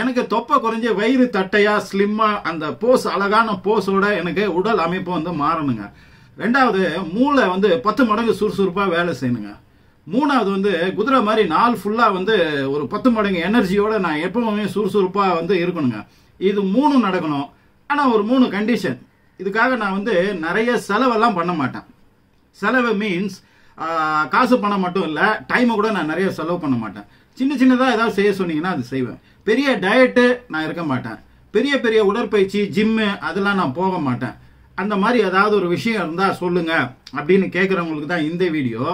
எனக்கு தொப்பை குறைஞ்ச வயிறு தட்டையா ஸ்லிம்மா அந்த போஸ் அழகான போஸோட எனக்கு உடல் அமைப்பு வந்து மாறணுங்க. ரெண்டாவது மூளை வந்து 10 மடங்கு சுறுசுறுப்பா வேலை செய்யணுங்க. மூணாவது வந்து குதிரை மாதிரி நாள் ஃபுல்லா வந்து ஒரு 10 மடங்கு எனர்ஜியோட நான் எப்பவுமே சுறுசுறுப்பா வந்து இருக்கணுங்க. இது 3 நடக்கணும். ஆனா ஒரு 3 கண்டிஷன். இதுக்காக நான் வந்து நிறைய செலவெல்லாம் பண்ண மாட்டேன். செலவு மீன்ஸ் காசு பணம் மட்டும் இல்ல, டைமை கூட நான் நிறைய செலவு பண்ண மாட்டேன். சின்ன சின்னதா ஏதாவது செய்ய சொன்னீங்கன்னா அது செய்வேன். பெரிய டயட்டு நான் இருக்க மாட்டேன். பெரிய பெரிய உடற்பயிற்சி ஜிம்மு அதெல்லாம் நான் போக மாட்டேன். அந்த மாதிரி ஏதாவது ஒரு விஷயம் இருந்தா சொல்லுங்க அப்படின்னு கேட்கறவங்களுக்கு தான் இந்த வீடியோ.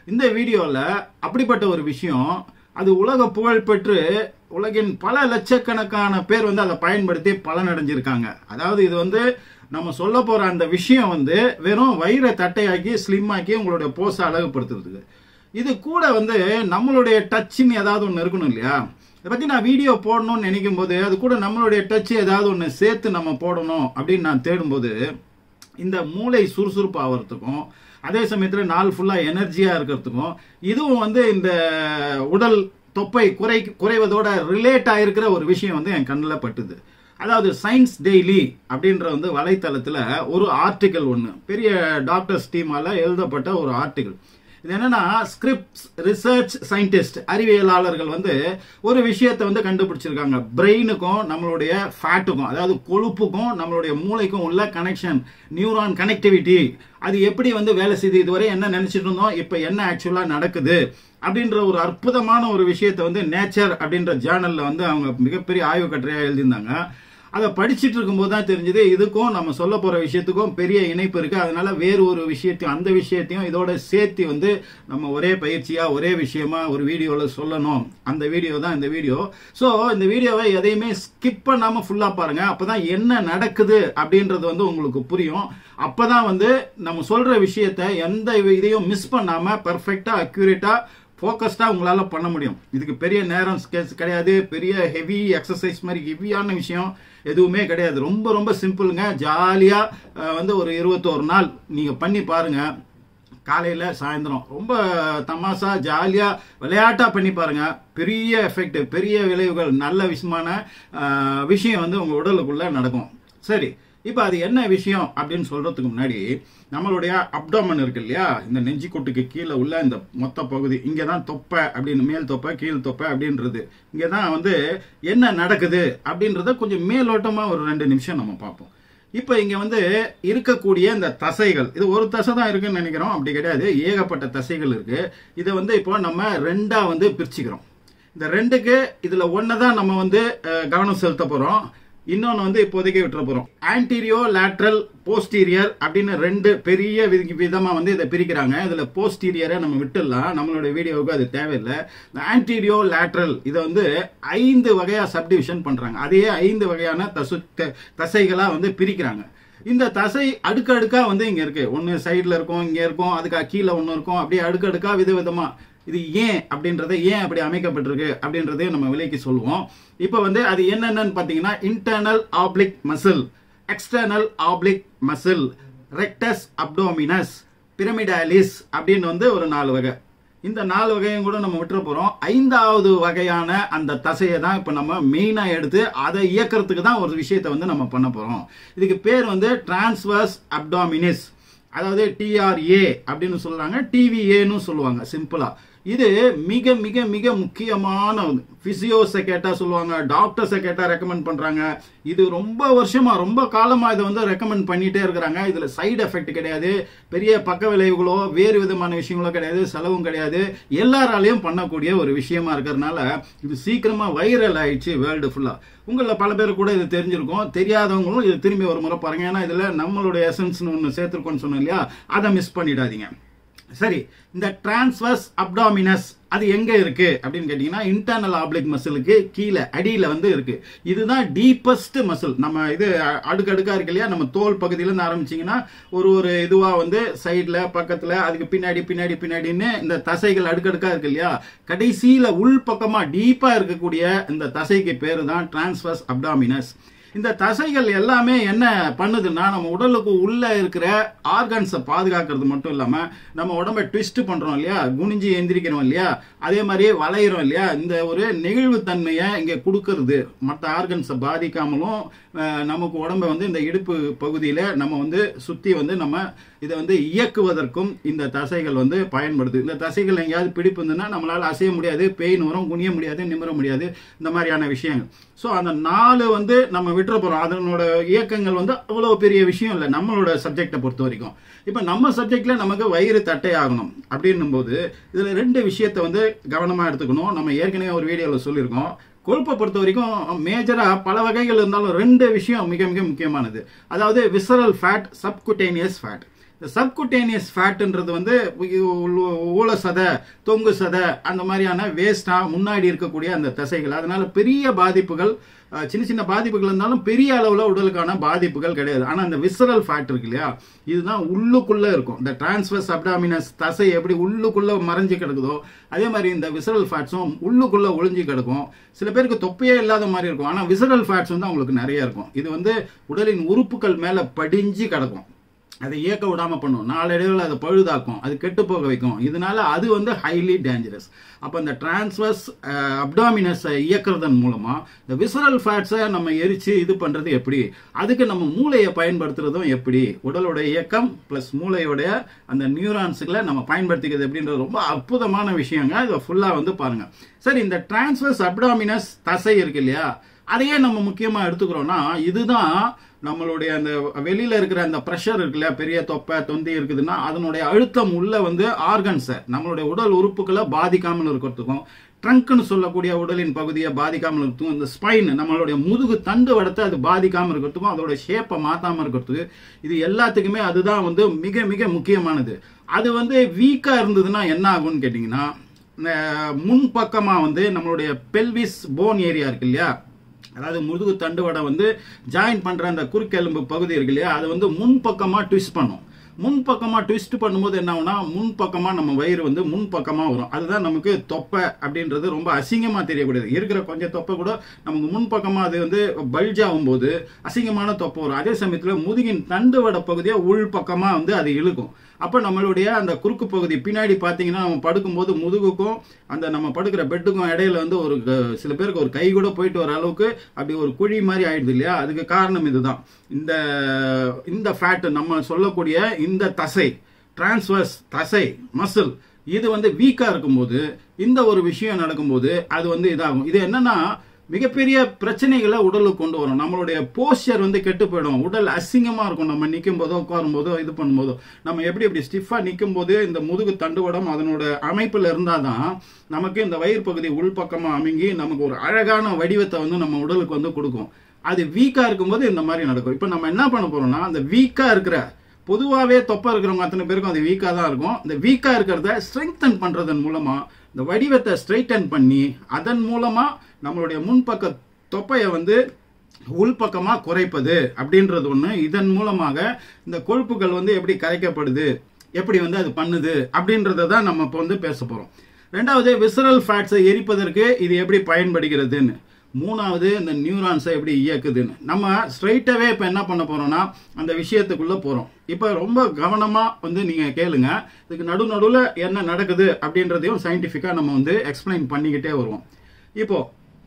இந்த வீடியோல அப்படிப்பட்ட ஒரு விஷயம், அது உலக புகழ் பெற்று உலகின் பல லட்சக்கணக்கான பேர் வந்து அதை பயன்படுத்தி பலனடைஞ்சிருக்காங்க. அதாவது இது வந்து நம்ம சொல்ல போற அந்த விஷயம் வந்து வெறும் வயிறை தட்டையாக்கி ஸ்லிம் ஆக்கி உங்களுடைய போஸை அழகுபடுத்துறதுக்கு. இது கூட வந்து நம்மளுடைய டச்சுன்னு ஏதாவது ஒன்று இருக்கணும் இல்லையா? இதை பத்தி நான் வீடியோ போடணும்னு நினைக்கும் போது அது கூட நம்மளுடைய டச் ஏதாவது ஒன்று சேர்த்து நம்ம போடணும் அப்படின்னு நான் தேடும்போது இந்த மூளை சுறுசுறுப்பு ஆகிறதுக்கும் அதே சமயத்தில் நாள் ஃபுல்லா எனர்ஜியா இருக்கிறதுக்கும் இதுவும் வந்து இந்த உடல் தொப்பை குறைவதோட ரிலேட் ஆயிருக்கிற ஒரு விஷயம் வந்து என் கண்ணில் பட்டுது. அதாவது சயின்ஸ் டெய்லி அப்படின்ற வந்து வலைத்தளத்தில் ஒரு ஆர்டிக்கல் ஒன்று பெரிய டாக்டர்ஸ் டீமால எழுதப்பட்ட ஒரு ஆர்டிக்கல். இது என்னன்னா ஸ்கிரிப்ஸ் ரிசர்ச் சயின்டிஸ்ட் அறிவியலாளர்கள் வந்து ஒரு விஷயத்தை வந்து கண்டுபிடிச்சிருக்காங்க. பிரெயினுக்கும் நம்மளுடைய ஃபேட்டுக்கும் அதாவது கொழுப்புக்கும் நம்மளுடைய மூளைக்கும் உள்ள கனெக்ஷன், நியூரான் கனெக்டிவிட்டி அது எப்படி வந்து வேலை செய்யுது, இதுவரை என்ன நினைச்சிட்டு இருந்தோம் இப்ப என்ன ஆக்சுவலா நடக்குது அப்படின்ற ஒரு அற்புதமான ஒரு விஷயத்தை வந்து நேச்சர் அப்படின்ற ஜேர்னல்ல வந்து அவங்க மிகப்பெரிய ஆய்வு கட்டுரையா எழுதியிருந்தாங்க. அதை படிச்சுட்டு இருக்கும்போது தான் தெரிஞ்சது இதுக்கும் நம்ம சொல்ல போற விஷயத்துக்கும் பெரிய இணைப்பு இருக்கு. அதனால வேறு ஒரு விஷயத்தையும் அந்த விஷயத்தையும் இதோட சேர்த்து வந்து நம்ம ஒரே பயிற்சியா ஒரே விஷயமா ஒரு வீடியோல சொல்லணும். அந்த வீடியோ தான் இந்த வீடியோ. ஸோ இந்த வீடியோவை எதையுமே ஸ்கிப் பண்ணாம ஃபுல்லா பாருங்க. அப்பதான் என்ன நடக்குது அப்படின்றது வந்து உங்களுக்கு புரியும். அப்பதான் வந்து நம்ம சொல்ற விஷயத்த எந்த இதையும் மிஸ் பண்ணாம பெர்ஃபெக்டா அக்யூரேட்டா ஃபோக்கஸ்டா உங்களால பண்ண முடியும். இதுக்கு பெரிய நேரம் கிடையாது, பெரிய ஹெவி எக்ஸசைஸ் மாதிரி ஹெவியான விஷயம் எதுவுமே கிடையாது. ரொம்ப ரொம்ப சிம்பிளுங்க. ஜாலியா வந்து ஒரு 21 நாள் நீங்க பண்ணி பாருங்க. காலையில சாயந்தரம் ரொம்ப தமாசா ஜாலியா விளையாட்டா பண்ணி பாருங்க. பெரிய எஃபெக்ட், பெரிய விளைவுகள், நல்ல விஷயம் வந்து உங்க உடலுக்குள்ள நடக்கும். சரி, இப்ப அது என்ன விஷயம் அப்படின்னு சொல்றதுக்கு முன்னாடி நம்மளுடைய அப்டாமன் இருக்கு இல்லையா, இந்த நெஞ்சி கொட்டுக்கு கீழே உள்ள இந்த மொத்த பகுதி, இங்கதான் தொப்பை அப்படின்னு, மேல் தொப்பை கீழ் தொப்பை அப்படின்றது, இங்கதான் வந்து என்ன நடக்குது அப்படின்றத கொஞ்சம் மேலோட்டமா ஒரு 2 நிமிஷம் நம்ம பார்ப்போம். இப்ப இங்க வந்து இருக்கக்கூடிய இந்த தசைகள், இது ஒரு தசை தான் இருக்குன்னு நினைக்கிறோம், அப்படி கிடையாது, ஏகப்பட்ட தசைகள் இருக்கு. இதை வந்து இப்போ நம்ம 2ஆ வந்து பிரிச்சுக்கிறோம். இந்த 2க்கு இதுல 1 தான் நம்ம வந்து கவனம் செலுத்த போறோம். இன்னொன்னு வந்து இப்போதைக்கு விட்டுற போறோம். ஆன்டீரியோ லேட்ரல் போஸ்டீரியர் அப்படின்னு 2 பெரிய விதமா வந்து இதை பிரிக்கிறாங்க. இதுல போஸ்டீரியரை நம்ம விட்டுடலாம், நம்மளுடைய வீடியோவுக்கு அது தேவையில்லை. இந்த ஆன்டீரியோ லேட்ரல் இதை வந்து 5 வகையா சப்டிவிஷன் பண்றாங்க. அதே 5 வகையான தசைகளா வந்து பிரிக்கிறாங்க. இந்த தசை அடுக்கடுக்கா வந்து இங்க இருக்கு. ஒன்னு சைட்ல இருக்கும், இங்க இருக்கும், அதுக்கு கீழே ஒன்னு இருக்கும், அப்படியே அடுக்கடுக்கா விதவிதமா. இது ஏன் அப்படின்றத, ஏன் அப்படி அமைக்கப்பட்டிருக்கு அப்படின்றதையும் நம்ம விலைக்கு சொல்லுவோம். இப்ப வந்து அது என்னென்னு பாத்தீங்கன்னா internal oblique muscle, external oblique muscle, rectus abdominis, pyramidalis அப்படின்னு வந்து ஒரு 4 வகை. இந்த 4 வகையும் கூட நம்ம விட்டுற போறோம். 5வது வகையான அந்த தசையை தான் இப்ப நம்ம மெயினா எடுத்து அதை இயக்கிறதுக்கு தான் ஒரு விஷயத்தை வந்து நம்ம பண்ண போறோம். இதுக்கு பேர் வந்து டிரான்ஸ்வர்ஸ் அப்டாமினிஸ், அதாவது TRA அப்படின்னு சொல்றாங்க, TVAன்னு சொல்லுவாங்க சிம்பிளா. இது மிக மிக மிக முக்கியமான பிசியோஸை கேட்டா சொல்லுவாங்க, டாக்டர்ஸை கேட்டா ரெக்கமெண்ட் பண்றாங்க. இது ரொம்ப வருஷமா ரொம்ப காலமா இதை வந்து ரெக்கமெண்ட் பண்ணிட்டே இருக்கிறாங்க. இதுல சைடு எஃபெக்ட் கிடையாது, பெரிய பக்க விளைவுகளோ வேறு விதமான விஷயங்களோ கிடையாது, செலவும் கிடையாது, எல்லாராலையும் பண்ணக்கூடிய ஒரு விஷயமா இருக்கிறதுனால இது சீக்கிரமா வைரல் ஆயிடுச்சு வேர்ல்டு ஃபுல்லா. உங்கள பல பேர் கூட இது தெரிஞ்சிருக்கும், தெரியாதவங்களும் இது திரும்பி ஒரு முறை பாருங்க. ஏன்னா இதுல நம்மளுடைய எசன்ஸ் ஒன்று சேர்த்திருக்கோம்னு சொன்னோம் இல்லையா, அதை மிஸ் பண்ணிடாதீங்க. சரி, இந்த டிரான்ஸ்வர்ஸ் அப்டாமினஸ் அது எங்க இருக்கு அப்படின்னு கேட்டீங்கன்னா இன்டர்னல் ஆப்ளிக் மசிலுக்கு கீழே அடியில வந்து இருக்கு. இதுதான் டீப்பஸ்ட் மசில். நம்ம இது அடுக்கடுக்கா இருக்கு இல்லையா, நம்ம தோல் பகுதியில இருந்து ஆரம்பிச்சீங்கன்னா ஒரு இதுவா வந்து சைட்ல பக்கத்துல அதுக்கு பின்னாடி பின்னாடி பின்னாடின்னு இந்த தசைகள் அடுக்கடுக்கா இருக்கு இல்லையா, கடைசியில உள் பக்கமா டீப்பா இருக்கக்கூடிய இந்த தசைக்கு பேரு தான் டிரான்ஸ்வர்ஸ் அப்டாமினஸ். இந்த தசைகள் எல்லாமே என்ன பண்ணுதுன்னா நம்ம உடலுக்கு உள்ள இருக்கிற ஆர்கன்ஸை பாதுகாக்கிறது மட்டும் இல்லாம நம்ம உடம்பை ட்விஸ்ட் பண்றோம் இல்லையா, குனிஞ்சு எந்திரிக்கிறோம் இல்லையா, அதே மாதிரி வளையிறோம் இல்லையா, இந்த ஒரு நெகிழ்வு தன்மையை இங்க கொடுக்கறது. மற்ற ஆர்கன்ஸை பாதிக்காமலும் நமக்கு உடம்பை வந்து இந்த இடுப்பு பகுதியில நம்ம வந்து சுத்தி வந்து நம்ம இதை வந்து இயக்குவதற்கும் இந்த தசைகள் வந்து பயன்படுது. இந்த தசைகள் எங்கேயாவது பிடிப்பு இருந்ததுன்னா நம்மளால அசைய முடியாது, பெயின் வரும், குனிய முடியாது, நிமிர முடியாது, இந்த மாதிரியான விஷயங்கள். ஸோ அந்த 4 வந்து நம்ம விட்டுற போறோம். அதனோட இயக்கங்கள் வந்து அவ்வளவு பெரிய விஷயம் இல்லை நம்மளோட சப்ஜெக்டை பொறுத்த வரைக்கும். இப்ப நம்ம சப்ஜெக்ட்ல நமக்கு வயிறு தட்டை ஆகணும் அப்படின்னும் போது இதுல 2 விஷயத்தை வந்து கவனமா எடுத்துக்கணும். நம்ம ஏற்கனவே ஒரு வீடியோல சொல்லியிருக்கோம். கொழுப்பை பொறுத்த வரைக்கும் மேஜரா பல வகைகள் இருந்தாலும் 2 விஷயம் மிக மிக முக்கியமானது. அதாவது விசரல் ஃபேட், சப்குட்டேனியஸ் ஃபேட். இந்த சப்குட்டேனியஸ் ஃபேட்ன்றது வந்து ஊழ சதை, தொங்கு சதை, அந்த மாதிரியான வேஸ்டா முன்னாடி இருக்கக்கூடிய அந்த தசைகள். அதனால பெரிய பாதிப்புகள், சின்ன சின்ன பாதிப்புகள் இருந்தாலும் பெரிய அளவுல உடலுக்கான பாதிப்புகள் கிடையாது. ஆனா இந்த விசரல் ஃபேட் இருக்கு இல்லையா, இதுதான் உள்ளுக்குள்ள இருக்கும். இந்த டிரான்ஸ்வர்ஸ் அப்டாமினஸ் தசை எப்படி உள்ளுக்குள்ள மறைஞ்சு கிடக்குதோ அதே மாதிரி இந்த விசரல் ஃபேட்ஸும் உள்ளுக்குள்ள ஒளிஞ்சு கிடக்கும். சில பேருக்கு தொப்பையே இல்லாத மாதிரி இருக்கும், ஆனா விசரல் ஃபேட்ஸ் வந்து அவங்களுக்கு நிறைய இருக்கும். இது வந்து உடலின் உறுப்புகள் மேல படிஞ்சு கிடக்கும், அதை இயக்க விடாம பண்ணும், நாளடைவில் அதை பழுதாக்கும், அது கெட்டு போக வைக்கும். இதனால அது வந்து ஹைலி டேஞ்சரஸ். அப்ப இந்த டிரான்ஸ்வர்ஸ் அப்டாமினஸை இயக்குறதன் மூலமா இந்த விசரல் ஃபேட்ஸை நம்ம எரிச்சு இது பண்றது எப்படி, அதுக்கு நம்ம மூளையை பயன்படுத்துறதும் எப்படி, உடலோட இயக்கம் பிளஸ் மூளையோடைய அந்த நியூரான்ஸுகளை நம்ம பயன்படுத்திக்கிறது எப்படின்றது ரொம்ப அற்புதமான விஷயங்க. இதை ஃபுல்லா வந்து பாருங்க. சரி, இந்த டிரான்ஸ்வர்ஸ் அப்டாமினஸ் தசை இருக்கு இல்லையா, அதையே நம்ம முக்கியமா எடுத்துக்கிறோம்னா இதுதான் நம்மளுடைய அந்த வெளியில இருக்கிற அந்த பிரஷர் இருக்குல்ல, பெரிய தொப்பை தொந்தி இருக்குதுன்னா அதனுடைய அழுத்தம் உள்ள வந்து ஆர்கன்ஸை, நம்மளுடைய உடல் உறுப்புகளை பாதிக்காமல் இருக்கிறதுக்கும், ட்ரங்க்னு சொல்லக்கூடிய உடலின் பகுதியை பாதிக்காமல் இருக்கிறதுக்கும், இந்த ஸ்பைன் நம்மளுடைய முதுகு தண்டு வடத்தை அது பாதிக்காமல் இருக்கிறதுக்கும், அதோட ஷேப்பை மாத்தாம இருக்கிறதுக்கு, இது எல்லாத்துக்குமே அதுதான் வந்து மிக மிக முக்கியமானது. அது வந்து வீக்கா இருந்ததுன்னா என்ன ஆகும்னு கேட்டீங்கன்னா, முன்பக்கமா வந்து நம்மளுடைய பெல்விஸ் போன் ஏரியா இருக்கு இல்லையா, அதாவது முதுகு தண்டுவடை வந்து ஜாயின் பண்ற அந்த குறுக்கெலும்பு பகுதி இருக்கு இல்லையா, அது வந்து முன்பக்கமா ட்விஸ்ட் பண்ணும். முன்பக்கமா ட்விஸ்ட் பண்ணும்போது என்ன ஆகும்னா முன்பக்கமா நம்ம வயிறு வந்து முன்பக்கமா வரும். அதுதான் நமக்கு தொப்பை அப்படின்றது ரொம்ப அசிங்கமா தெரியக்கூடியது. இருக்கிற கொஞ்சம் தொப்பை கூட நமக்கு முன்பக்கமா அது வந்து பல்ஜ் ஆகும் போது அசிங்கமான தொப்பை வரும். அதே சமயத்துல முதுகின் தண்டுவட பகுதியை உள் பக்கமா வந்து அது இழுக்கும். அப்ப நம்மளுடைய அந்த குறுக்கு பகுதி பின்னாடி பாத்தீங்கன்னா நம்ம படுக்கும்போது முதுகுக்கும் அந்த நம்ம படுக்கிற பெட்டுக்கும் இடையில வந்து ஒரு சில பேருக்கு ஒரு கை கூட போயிட்டு வர அளவுக்கு அப்படி ஒரு குழி மாதிரி ஆயிடுது இல்லையா, அதுக்கு காரணம் இதுதான். இந்த ஃபேட் நம்ம சொல்லக்கூடிய இந்த தசை, டிரான்ஸ்வர்ஸ் தசை மசில், இது வந்து வீக்கா இருக்கும்போது இந்த ஒரு விஷயம் நடக்கும்போது அது வந்து இதாகும். இது என்னன்னா மிகப்பெரிய பிரச்சனைகளை உடலுக்கு கொண்டு வரும். நம்மளுடைய போஸ்டர் வந்து கெட்டு போயிடும், உடல் அசிங்கமா இருக்கும். நம்ம நிற்கும் போதோ உட்காரும் போதோ இது பண்ணும்போதோ நம்ம எப்படி ஸ்டிஃபா நிற்கும் போது இந்த முதுகு தண்டுவடம் அதனோட அமைப்புல இருந்தாதான் நமக்கு இந்த வயிறு பகுதி உள்பக்கமா அமுங்கி நமக்கு ஒரு அழகான வடிவத்தை வந்து நம்ம உடலுக்கு வந்து கொடுக்கும். அது வீக்கா இருக்கும்போது இந்த மாதிரி நடக்கும். இப்ப நம்ம என்ன பண்ண போறோம்னா, அந்த வீக்கா இருக்கிற பொதுவாகவே தொப்பை இருக்கிறவங்க அத்தனை பேருக்கும் அது வீக்கா தான் இருக்கும். இந்த வீக்கா இருக்கிறத ஸ்ட்ரெங்தன் பண்றதன் மூலமா இந்த வடிவத்தை ஸ்ட்ரைட்டன் பண்ணி அதன் மூலமா நம்மளுடைய முன்பக்க தொப்பையை வந்து உள்பக்கமா குறைப்பது அப்படின்றது ஒண்ணு. இதன் மூலமாக இந்த கொழுப்புகள் வந்து எப்படி கரைக்கப்படுது, எப்படி வந்து அது பண்ணுது அப்படின்றத தான் நம்ம இப்போ வந்து பேச போறோம். ரெண்டாவது, விசரல் ஃபேட்ஸை எரிப்பதற்கு இது எப்படி பயன்படுகிறதுன்னு. மூணாவது, இந்த நியூரான்ஸை எப்படி இயக்குதுன்னு. நம்ம ஸ்ட்ரைட்டாவே இப்ப என்ன பண்ண போறோம்னா அந்த விஷயத்துக்குள்ள போறோம். இப்ப ரொம்ப கவனமா வந்து நீங்க கேளுங்க. இதுக்கு நடுவுல என்ன நடக்குது அப்படின்றதையும் சயின்டிபிக்கா நம்ம வந்து எக்ஸ்பிளைன் பண்ணிக்கிட்டே வருவோம். இப்போ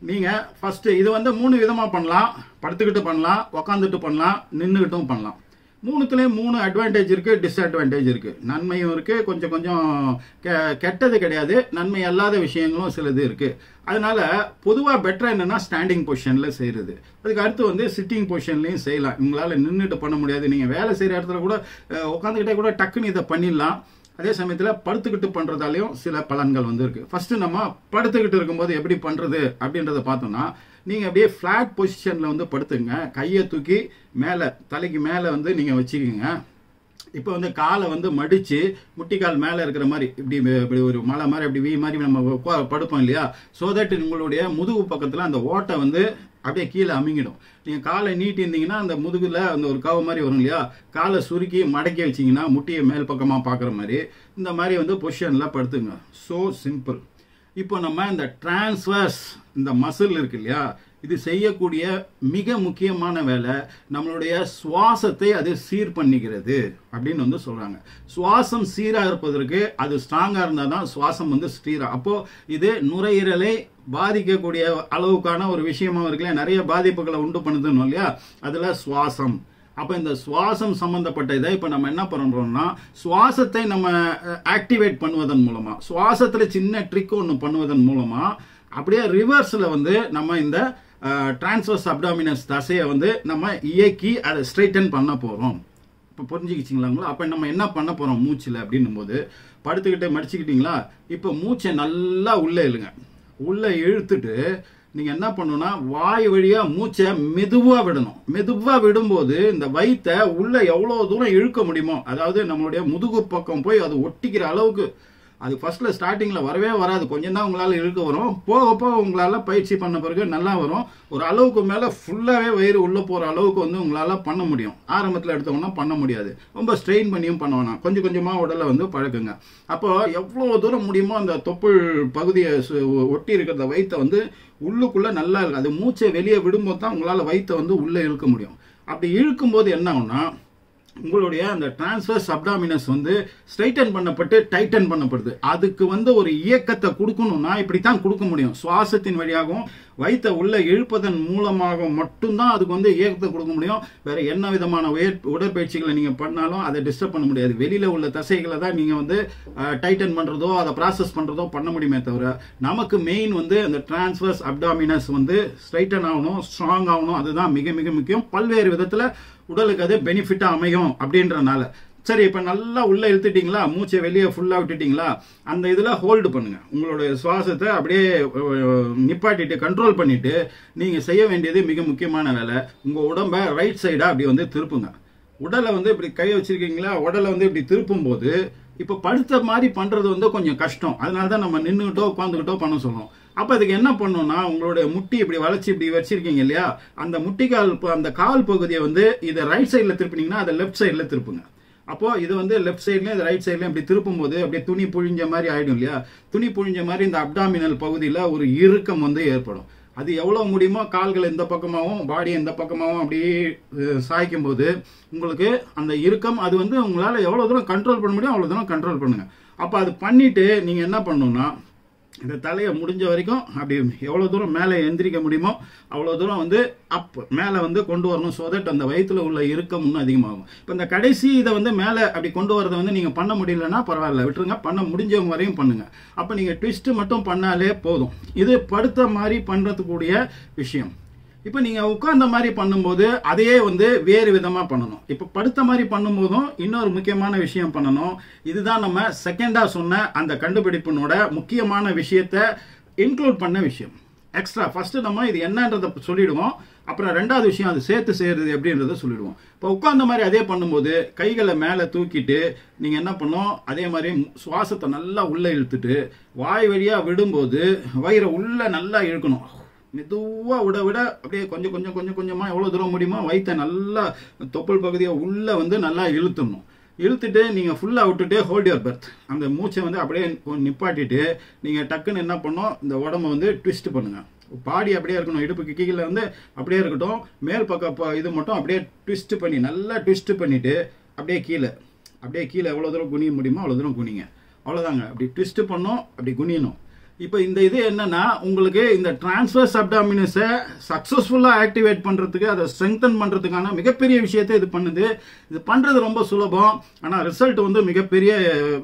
நீங்க ஃபர்ஸ்ட் இது வந்து 3 விதமா பண்ணலாம். படுத்துக்கிட்டு பண்ணலாம், உக்காந்துட்டு பண்ணலாம், நின்றுகிட்டும் பண்ணலாம். மூணுத்துலேயும் 3 அட்வான்டேஜ் இருக்கு, டிஸ்அட்வான்டேஜ் இருக்கு. நன்மையும் இருக்கு, கொஞ்சம் கொஞ்சம் கெட்டது கிடையாது, நன்மை அல்லாத விஷயங்களும் சிலது இருக்கு. அதனால பொதுவா பெட்டரா என்னன்னா ஸ்டாண்டிங் பொசிஷன்ல செய்யறது. அதுக்கு அடுத்து வந்து சிட்டிங் பொசிஷன்லயும் செய்யலாம். உங்களால நின்றுட்டு பண்ண முடியாது, நீங்க வேலை செய்யற இடத்துல கூட உட்காந்துக்கிட்டே கூட டக்குன்னு இதை பண்ணிடலாம். அதே சமயத்துல படுத்துக்கிட்டு பண்றதாலையும் சில பலன்கள் வந்து இருக்கு. ஃபர்ஸ்ட் நம்ம படுத்துக்கிட்டு இருக்கும்போது எப்படி பண்றது அப்படின்றத பார்த்தோம்னா, நீங்க அப்படியே பிளாட் பொசிஷன்ல வந்து படுத்துங்க. கையை தூக்கி மேல தலைக்கு மேல வந்து நீங்க வச்சுக்கோங்க. இப்போ வந்து காலை வந்து மடிச்சு முட்டிக்கால் மேல இருக்கிற மாதிரி இப்படி ஒரு மலை மாதிரி அப்படி வீ மாதிரி நம்ம படுப்போம் இல்லையா. சோ தட் உங்களுடைய முதுகு பக்கத்துல அந்த ஓட்டை வந்து அப்படியே கீழே அமுங்கிடும். நீங்க காலை நீட்டி இருந்தீங்கன்னா அந்த முதுகுல அந்த ஒரு கவ மாதிரி வரும் இல்லையா, காலை சுருக்கி மடக்கி வச்சீங்கன்னா முட்டியை மேல் பக்கமா பாக்குற மாதிரி இந்த மாதிரி வந்து பொசிஷன்ல படுத்துங்க. So simple. இப்போ நம்ம இந்த டிரான்ஸ்வர்ஸ் இந்த மசில் இருக்கு இல்லையா, இது செய்யக்கூடிய மிக முக்கியமான வேலை நம்மளுடைய சுவாசத்தை அது சீர் பண்ணிக்கிறது அப்படின்னு வந்து சொல்றாங்க. சுவாசம் சீரா இருப்பதற்கு அது ஸ்ட்ராங்கா இருந்தா தான் சுவாசம் வந்து ஸ்டீரா. அப்போ இது நுரையீரலை பாதிக்கக்கூடிய அளவுக்கான ஒரு விஷயமா இருக்குல்ல, நிறைய பாதிப்புகளை உண்டு பண்ணுதுன்னு இல்லையா, அதுல சுவாசம். அப்ப இந்த சுவாசம் சம்பந்தப்பட்ட இதை இப்ப நம்ம என்ன பண்றோம்னா, சுவாசத்தை நம்ம ஆக்டிவேட் பண்ணுவதன் மூலமா, சுவாசத்துல சின்ன ட்ரிக் ஒன்று பண்ணுவதன் மூலமா அப்படியே ரிவர்ஸ்ல வந்து நம்ம இந்த டிரான்ஸ்வர்ஸ் அப்டாமினஸ் தசையை வந்து நம்ம இயக்கி அதை ஸ்ட்ரைட்டன் பண்ண போறோம். இப்போ புரிஞ்சுக்கிச்சிங்களாங்களா? அப்போ நம்ம என்ன பண்ண போறோம் மூச்சில் அப்படின்னும் போது, படுத்துக்கிட்டே மடிச்சுக்கிட்டீங்களா, இப்போ மூச்சை நல்லா உள்ளே இழுங்க. உள்ளே இழுத்துட்டு நீங்க என்ன பண்ணணும்னா வாய் வழியா மூச்சை மெதுவா விடணும். மெதுவா விடும்போது இந்த வயித்தை உள்ள எவ்வளவு தூரம் இழுக்க முடியுமோ, அதாவது நம்மளுடைய முதுகு பக்கம் போய் அது ஒட்டிக்கிற அளவுக்கு, அது ஃபர்ஸ்ட்ல ஸ்டார்டிங்ல வரவே வராது, கொஞ்சம் தான் உங்களால இழுக்க வரும். போக போக உங்களால பயிற்சி பண்ண பிறகு நல்லா வரும். ஒரு அளவுக்கு மேல ஃபுல்லாவே வயிறு உள்ள போற அளவுக்கு வந்து உங்களால பண்ண முடியும். ஆரம்பத்தில் எடுத்தவங்கன்னா பண்ண முடியாது, ரொம்ப ஸ்ட்ரெயின் பண்ணியும் பண்ண வேணாம், கொஞ்சம் கொஞ்சமா உடலை வந்து பழக்குங்க. அப்போ எவ்வளவு தூரம் முடியுமோ அந்த தொப்புள் பகுதியை ஒட்டி இருக்கிற வயிற்றை வந்து உள்ளுக்குள்ள நல்லா இருக்கு. அது மூச்சை வெளியே விடும்போது தான் உங்களால வயிற்றை வந்து உள்ள இழுக்க முடியும். அப்படி இழுக்கும் போது என்ன ஆகும்னா, உங்களுடைய அந்த டிரான்ஸ்வர்ஸ் அப்டாமினஸ் வந்து ஸ்ட்ரைட்டன் பண்ணப்பட்டு டைட்டன் பண்ணப்படுது. அதுக்கு வந்து ஒரு இயக்கத்தை கொடுக்கணும்னா இப்படித்தான் கொடுக்க முடியும். சுவாசத்தின் வழியாகவும் வயிற்றை உள்ள இழுப்பதன் மூலமாக மட்டும்தான் அதுக்கு வந்து இயக்கத்தை கொடுக்க முடியும். வேற என்ன விதமான உடற்பயிற்சிகளை நீங்க பண்ணாலும் அதை டிஸ்டர்ப் பண்ண முடியாது. வெளியில உள்ள தசைகளை தான் நீங்க வந்து டைட்டன் பண்றதோ அதை ப்ராசஸ் பண்றதோ பண்ண முடியுமே தவிர, நமக்கு மெயின் வந்து அந்த டிரான்ஸ்வர்ஸ் அப்டாமினஸ் வந்து ஸ்ட்ரைட்டன் ஆகணும், ஸ்ட்ராங் ஆகணும். அதுதான் மிக மிக முக்கியம். பல்வேறு விதத்துல உடலுக்கு அது பெனிஃபிட்டா அமையும் அப்படின்றனால. சரி, இப்ப நல்லா உள்ள இழுத்துட்டீங்களா, மூச்சை வெளியே ஃபுல்லா விட்டுட்டீங்களா, அந்த இதுல ஹோல்டு பண்ணுங்க. உங்களுடைய சுவாசத்தை அப்படியே நிப்பாட்டிட்டு கண்ட்ரோல் பண்ணிட்டு நீங்க செய்ய வேண்டியது மிக முக்கியமான வேலை, உங்க உடம்ப ரைட் சைடா அப்படி வந்து திருப்புங்க. உடலை வந்து இப்படி கையை வச்சிருக்கீங்களா, உடலை வந்து இப்படி திருப்பும் போது இப்ப படுத்த மாதிரி பண்றது வந்து கொஞ்சம் கஷ்டம். அதனாலதான் நம்ம நின்றுகிட்டோ உட்காந்துக்கிட்டோ பண்ண சொல்றோம். அப்ப அதுக்கு என்ன பண்ணணும்னா, உங்களுடைய முட்டி இப்படி வளைச்சு இப்படி வச்சிருக்கீங்க இல்லையா, அந்த முட்டிக்கால் அந்த கால் பகுதியை வந்து இதை ரைட் சைட்ல திருப்பினீங்கன்னா அதை லெஃப்ட் சைட்ல திருப்புங்க. அப்போ இது வந்து லெஃப்ட் சைட்லயும் இது ரைட் சைட்லயும் இப்படி திருப்பும் போது அப்படியே துணி புழிஞ்ச மாதிரி ஆயிடும் இல்லையா. துணி புழிஞ்ச மாதிரி இந்த அப்டாமினல் பகுதியில ஒரு இறுக்கம் வந்து ஏற்படும். அது எவ்வளவு முடியுமோ கால்கள் இந்த பக்கமாகவும் பாடி இந்த பக்கமாகவும் அப்படியே சாய்க்கும் போது உங்களுக்கு அந்த இறுக்கம் அது வந்து உங்களால எவ்வளவு தூரம் கண்ட்ரோல் பண்ண முடியும் அவ்வளவு தூரம் கண்ட்ரோல் பண்ணுங்க. அப்ப அது பண்ணிட்டு நீங்க என்ன பண்ணணும்னா, இந்த தலையை முடிஞ்ச வரைக்கும் அப்படி எவ்வளவு தூரம் மேலே எந்திரிக்க முடியுமோ அவ்வளவு தூரம் வந்து அப் மேலே வந்து கொண்டு வரணும். சோ தட் அந்த வயிற்றுல உள்ள இறுக்கம் இன்னும் அதிகமாகும். இப்போ இந்த கடைசி இதை வந்து மேலே அப்படி கொண்டு வரதை வந்து நீங்க பண்ண முடியலன்னா பரவாயில்ல, விட்டுருங்க. பண்ண முடிஞ்சவங்க வரையும் பண்ணுங்க. அப்ப நீங்க ட்விஸ்ட் மட்டும் பண்ணாலே போதும். இது படுத்த மாதிரி பண்றதுக்கூடிய விஷயம். இப்ப நீங்க உட்கார்ந்த மாதிரி பண்ணும்போது அதையே வந்து வேறு விதமா பண்ணணும். இப்ப படுத்த மாதிரி பண்ணும்போதும் இன்னொரு முக்கியமான விஷயம் பண்ணணும். இதுதான் நம்ம செகண்டா சொன்ன அந்த கண்டுபிடிப்பினோட முக்கியமான விஷயத்தை இன்க்ளூட் பண்ண விஷயம். எக்ஸ்ட்ரா ஃபர்ஸ்ட் நம்ம இது என்னன்றதை சொல்லிடுவோம், அப்புறம் ரெண்டாவது விஷயம் அது சேர்த்து செய்யறது எப்படின்றத சொல்லிடுவோம். இப்போ உட்கார்ந்த மாதிரி அதே பண்ணும்போது கைகளை மேலே தூக்கிட்டு நீங்க என்ன பண்ணணும், அதே மாதிரி சுவாசத்தை நல்லா உள்ள இழுத்துட்டு வாய் வழியா விடும்போது வயிறை உள்ள நல்லா இழுக்கணும். மெதுவா விட விட அப்படியே கொஞ்சம் கொஞ்சம் கொஞ்சம் கொஞ்சமா எவ்வளவு தூரம் முடியுமோ வயிற்றை நல்லா தொப்புள் பகுதியை உள்ள வந்து நல்லா இழுத்துடணும். இழுத்துட்டு நீங்க ஃபுல்லா விட்டுட்டு ஹோல்ட் யுவர் பெர்த், அந்த மூச்சை வந்து அப்படியே நிப்பாட்டிட்டு நீங்க டக்குன்னு என்ன பண்ணணும், இந்த உடம்ப வந்து ட்விஸ்ட் பண்ணுங்க. பாடி அப்படியே இருக்கணும், இடுப்புக்கு கீழே வந்து அப்படியே இருக்கட்டும். மேல் பக்கம் இது மட்டும் அப்படியே ட்விஸ்ட் பண்ணி நல்லா ட்விஸ்ட் பண்ணிட்டு அப்படியே கீழே எவ்வளவு தூரம் குனிய முடியுமோ அவ்வளவு தூரம் குனிங்க. அவ்வளவுதாங்க. அப்படி ட்விஸ்ட் பண்ணணும், அப்படி குனியணும். இப்போ இந்த இது என்னன்னா, உங்களுக்கு இந்த டிரான்ஸ்வர்ஸ் அப்டாமினஸை சக்சஸ்ஃபுல்லா ஆக்டிவேட் பண்றதுக்கு, அதை ஸ்ட்ரெங்தன் பண்றதுக்கான மிகப்பெரிய விஷயத்தை இது பண்ணுது. இது பண்றது ரொம்ப சுலபம், ஆனா ரிசல்ட் வந்து மிகப்பெரிய